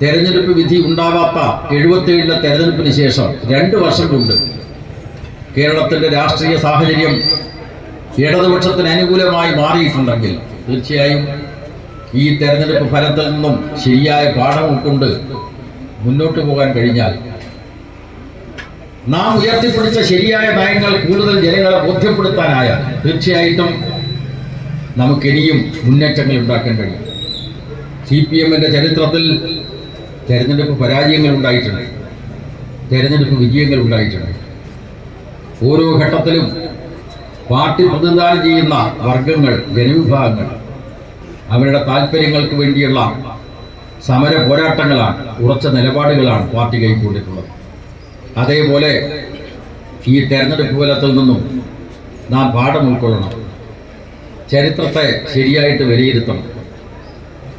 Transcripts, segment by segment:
തെരഞ്ഞെടുപ്പ് വിധി ഉണ്ടാവാത്ത 77 തെരഞ്ഞെടുപ്പിന് ശേഷം 2 വർഷം കൊണ്ട് കേരളത്തിൻ്റെ രാഷ്ട്രീയ സാഹചര്യം ഇടതുപക്ഷത്തിന് അനുകൂലമായി മാറിയിട്ടുണ്ടെങ്കിൽ തീർച്ചയായും ഈ തെരഞ്ഞെടുപ്പ് ഫലത്തിൽ നിന്നും ശരിയായ പാഠം ഉൾക്കൊണ്ട് മുന്നോട്ട് പോകാൻ കഴിഞ്ഞാൽ നാം ഉയർത്തിപ്പിടിച്ച ശരിയായ നയങ്ങൾ കൂടുതൽ ജനങ്ങളെ ബോധ്യപ്പെടുത്താനായാൽ തീർച്ചയായിട്ടും നമുക്കിനിയും മുന്നേറ്റങ്ങൾ ഉണ്ടാക്കാൻ കഴിയും. CPM-ന്റെ ചരിത്രത്തിൽ തെരഞ്ഞെടുപ്പ് പരാജയങ്ങൾ ഉണ്ടായിട്ടുണ്ട്, തെരഞ്ഞെടുപ്പ് വിജയങ്ങൾ ഉണ്ടായിട്ടുണ്ട്. ഓരോ ഘട്ടത്തിലും പാർട്ടി പ്രതിനിധാനം ചെയ്യുന്ന വർഗങ്ങൾ, ജനവിഭാഗങ്ങൾ അവരുടെ താല്പര്യങ്ങൾക്ക് വേണ്ടിയുള്ള സമര പോരാട്ടങ്ങളാണ്, ഉറച്ച നിലപാടുകളാണ് പാർട്ടി കൈക്കൊണ്ടിട്ടുള്ളത്. അതേപോലെ ഈ തെരഞ്ഞെടുപ്പ് ഫലത്തിൽ നിന്നും നാം പാഠം ഉൾക്കൊള്ളണം, ചരിത്രത്തെ ശരിയായിട്ട് വിലയിരുത്തണം.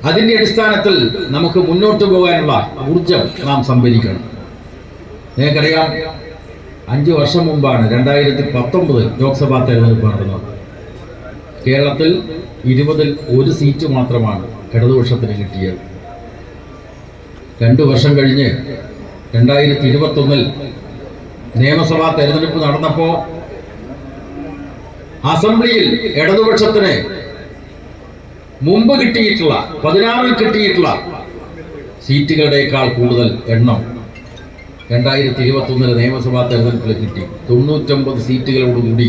അതിൻ്റെ അടിസ്ഥാനത്തിൽ നമുക്ക് മുന്നോട്ട് പോകാനുള്ള ഊർജം നാം സംഭരിക്കണം. നിങ്ങൾക്കറിയാം, 5 വർഷം മുമ്പാണ് 2019 ലോക്സഭാ തെരഞ്ഞെടുപ്പ് നടന്നത്. കേരളത്തിൽ 20-ൽ 1 സീറ്റ് മാത്രമാണ് ഇടതുപക്ഷത്തിന് കിട്ടിയത്. 2 വർഷം കഴിഞ്ഞ് 2021 നിയമസഭാ തെരഞ്ഞെടുപ്പ് നടന്നപ്പോൾ അസംബ്ലിയിൽ ഇടതുപക്ഷത്തിന് മുമ്പ് കിട്ടിയിട്ടുള്ള 16-ൽ കിട്ടിയിട്ടുള്ള സീറ്റുകളുടേക്കാൾ കൂടുതൽ എണ്ണം 2021 നിയമസഭാ തെരഞ്ഞെടുപ്പിൽ കിട്ടി. 99 സീറ്റുകളോടുകൂടി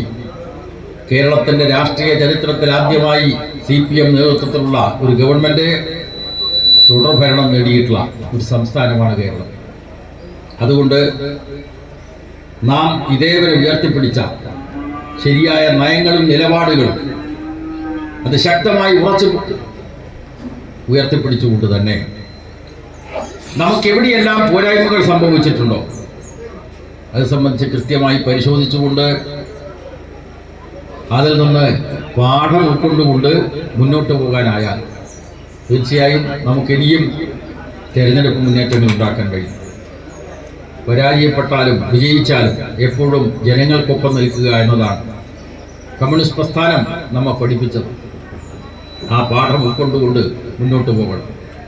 കേരളത്തിൻ്റെ രാഷ്ട്രീയ ചരിത്രത്തിൽ ആദ്യമായി CPM നേതൃത്വത്തിലുള്ള ഒരു ഗവൺമെൻറ് തുടർഭരണം നേടിയിട്ടുള്ള ഒരു സംസ്ഥാനമാണ് കേരളം. അതുകൊണ്ട് നാം ഇതേവരെ ഉയർത്തിപ്പിടിച്ച ശരിയായ നയങ്ങളും നിലപാടുകളും അത് ശക്തമായി ഉയർത്തിപ്പിടിച്ചുകൊണ്ട് തന്നെ നമുക്കെവിടെയെല്ലാം പോരായ്മകൾ സംഭവിച്ചിട്ടുണ്ടോ അത് സംബന്ധിച്ച് കൃത്യമായി പരിശോധിച്ചുകൊണ്ട് അതിൽ നിന്ന് പാഠം ഉൾക്കൊണ്ടുകൊണ്ട് മുന്നോട്ട് പോകാനായാൽ തീർച്ചയായും നമുക്കിനിയും തിരഞ്ഞെടുപ്പ് മുന്നേറ്റങ്ങൾ ഉണ്ടാക്കാൻ കഴിയും. പരാജയപ്പെട്ടാലും വിജയിച്ചാലും എപ്പോഴും ജനങ്ങൾക്കൊപ്പം നിൽക്കുക എന്നതാണ് കമ്മ്യൂണിസ്റ്റ് പ്രസ്ഥാനം നമ്മെ പഠിപ്പിച്ചത്. ആ പാഠം ഉൾക്കൊണ്ടുകൊണ്ട് മുന്നോട്ട് പോകണം.